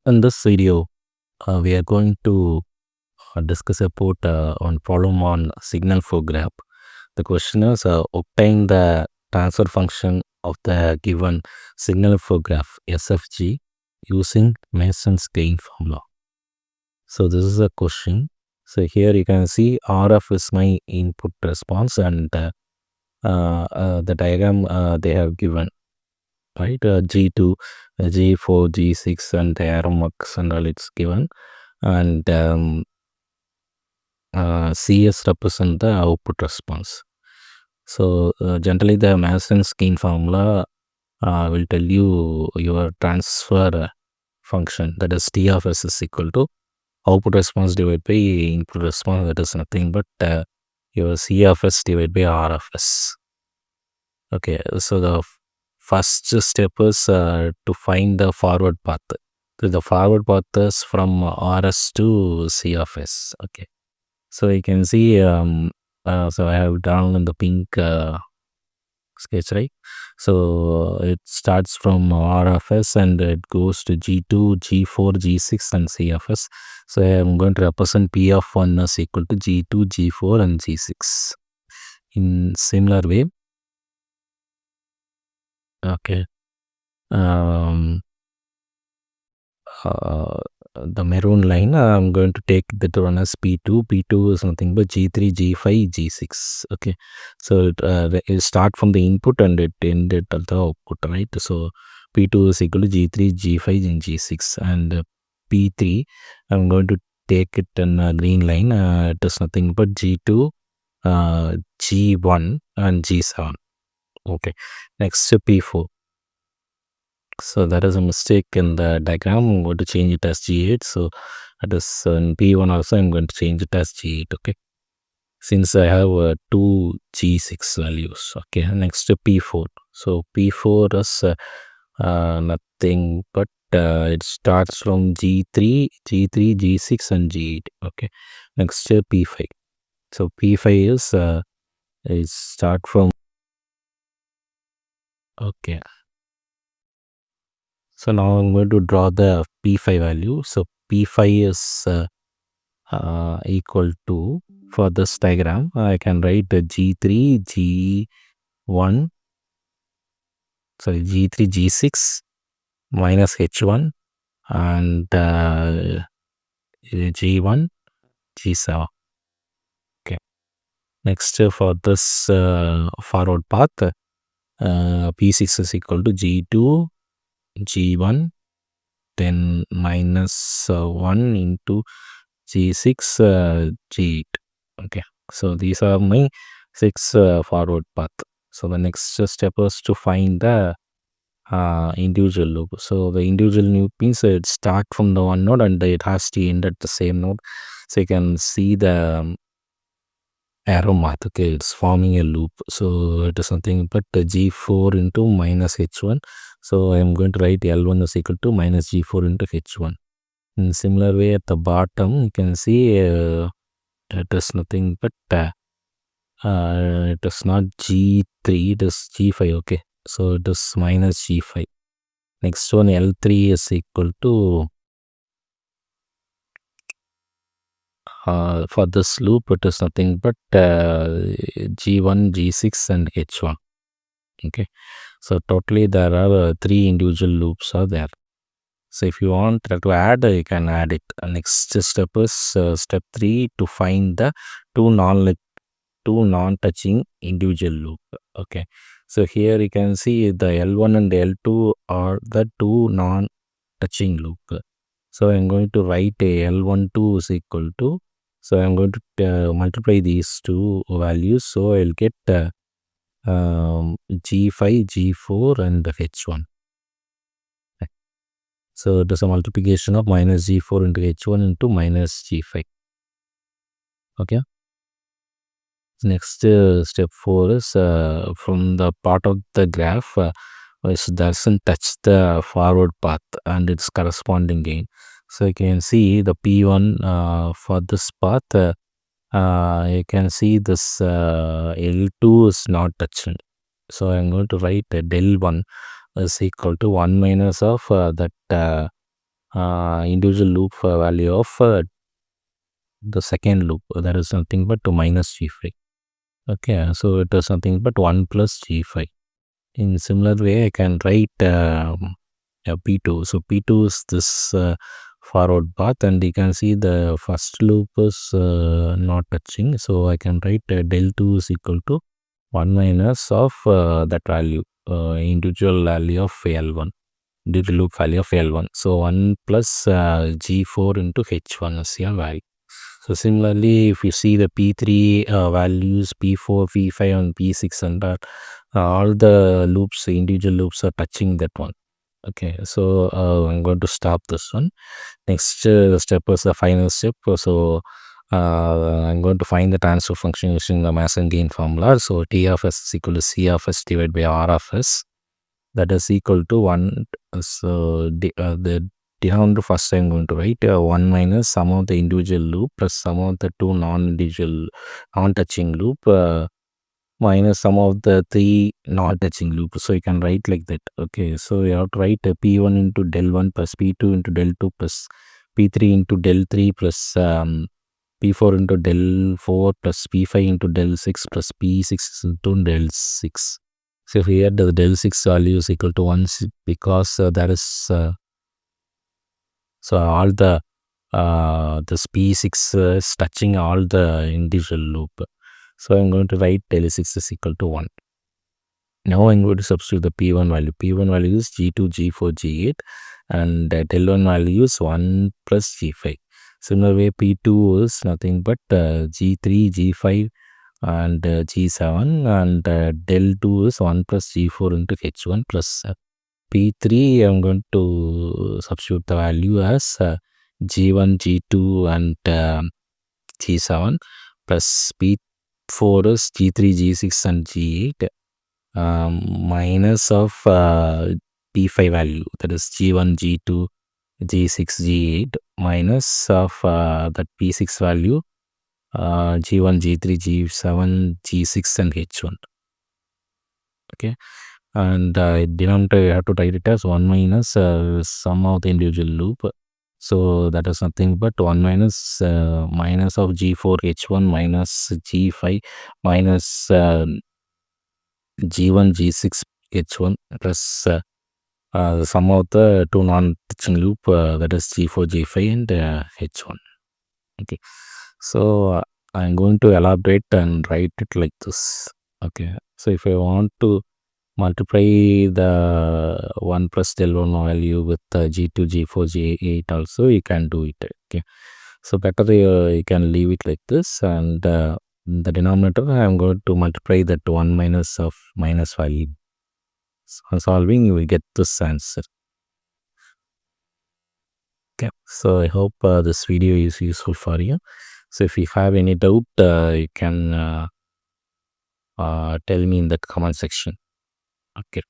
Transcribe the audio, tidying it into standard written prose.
In this video, we are going to discuss about one problem on signal flow graph. The question is obtain the transfer function of the given signal flow graph SFG using Mason's gain formula. So this is a question. So here you can see RF is my input response and the diagram they have given, right? G2, G4, G6 and the arrow marks and all it's given, and CS represent the output response. So generally the Mason's gain formula will tell you your transfer function, that is T of S is equal to output response divided by input response, that is nothing but your C of S divided by R of S. Okay, so the first step is to find the forward path. So the forward path is from RS to C of S. Okay, so you can see so I have drawn in the pink sketch, right? So it starts from RFS and it goes to G2, G4, G6 and CFS. So I am going to represent P of 1 is equal to G2, G4 and G6. In similar way, okay, um, uh, the maroon line, I'm going to take that one as P2. P2 is nothing but G3, G5, G6. Okay, so it start from the input and it ended at the output, right? So P2 is equal to G3, G5 and G6, and P3 I'm going to take it in a green line. It is nothing but G2, G1 and G7. Okay, next P4. So there is a mistake in the diagram. I'm going to change it as G8. So that is in P1 also I'm going to change it as G8. Okay, since I have two G6 values. Okay, next to P4. So P4 is nothing but it starts from G3, G3, G6 and G8. Okay, next to P5. So P5 is start from, okay. So now I'm going to draw the P5 value. So P5 is equal to, for this diagram, I can write G3, G1, sorry, G3, G6 minus H1 and G1, G7. Okay. Next, for this forward path, P6 is equal to G2, G1, then minus 1 into G6, G8. Okay, so these are my 6 forward path. So the next step is to find the individual loop. So the individual loop means it start from the one node and it has to end at the same node. So you can see the arrow mark. Okay, it's forming a loop. So it is something but G4 into minus H1. So I am going to write L1 is equal to minus G4 into H1. In similar way, at the bottom, you can see it is nothing but it is not G3, it is G5. Okay, so it is minus G5. Next one, L3 is equal to for this loop, it is nothing but G1, G6 and H1. Okay, so totally there are 3 individual loops are there. So if you want to add, you can add it. Next step is step 3 to find the two non-touching individual loop. Okay, so here you can see the L1 and L2 are the two non-touching loop. So I'm going to write a L12 is equal to, so I'm going to multiply these two values, so I'll get G5, G4 and H1. So it is a multiplication of minus G4 into H1 into minus G5. Okay. Next step 4 is from the part of the graph which doesn't touch the forward path and its corresponding gain. So you can see the P1 for this path. You can see this L2 is not touching. So I'm going to write del 1 is equal to 1 minus of that individual loop value of the second loop, that is nothing but minus G5. Okay, so it is nothing but 1 plus G5. In similar way, I can write P2. So P2 is this forward path, and you can see the first loop is not touching. So I can write del 2 is equal to 1 minus of that value, individual value of L1, individual loop value of L1. So 1 plus G4 into H1 is your value. So similarly, if you see the P3 values, P4, P5 and P6, and all the loops, individual loops are touching that one. Okay, so I'm going to stop this one. Next step is the final step. So I'm going to find the transfer function using the Masson gain formula. So T of S is equal to C of S divided by R of S. That is equal to 1. So the denominator first I'm going to write 1 minus sum of the individual loop plus sum of the two non-individual non-touching loop minus sum of the three non-touching loop. So you can write like that. Okay, so you have to write P1 into del 1 plus P2 into del 2 plus P3 into del 3 plus P4 into del 4 plus P5 into del 6 plus P6 into del 6. So here the del 6 value is equal to 1 because that is so all the this P6 is touching all the individual loop. So I'm going to write del 6 is equal to 1. Now I'm going to substitute the P1 value. P1 value is G2, G4, G8, and del 1 value is 1 plus G5. Similar way, P2 is nothing but G3, G5 and G7, and del 2 is 1 plus G4 into H1 plus P3. I'm going to substitute the value as G1, G2 and G7 plus P4 is G3, G6 and G8 minus of P5 value, that is G1, G2, G6, G8 minus of that P6 value G1, G3, G7, G6 and H1. Okay, and denominator you have to write it as 1 minus sum of the individual loop. So that is nothing but 1 minus minus of G4 H1 minus G5 minus G1 G6 H1 plus the sum of the two non-touching loop, that is G4 G5 and H1. Okay, so I'm going to elaborate and write it like this. Okay, so if I want to multiply the 1 plus del 1 value with G2, G4, G8 also, you can do it. Okay, so better you can leave it like this, and the denominator I am going to multiply that 1 minus of minus value. So solving you will get this answer. Okay, so I hope this video is useful for you. So if you have any doubt, you can tell me in that comment section. Okay.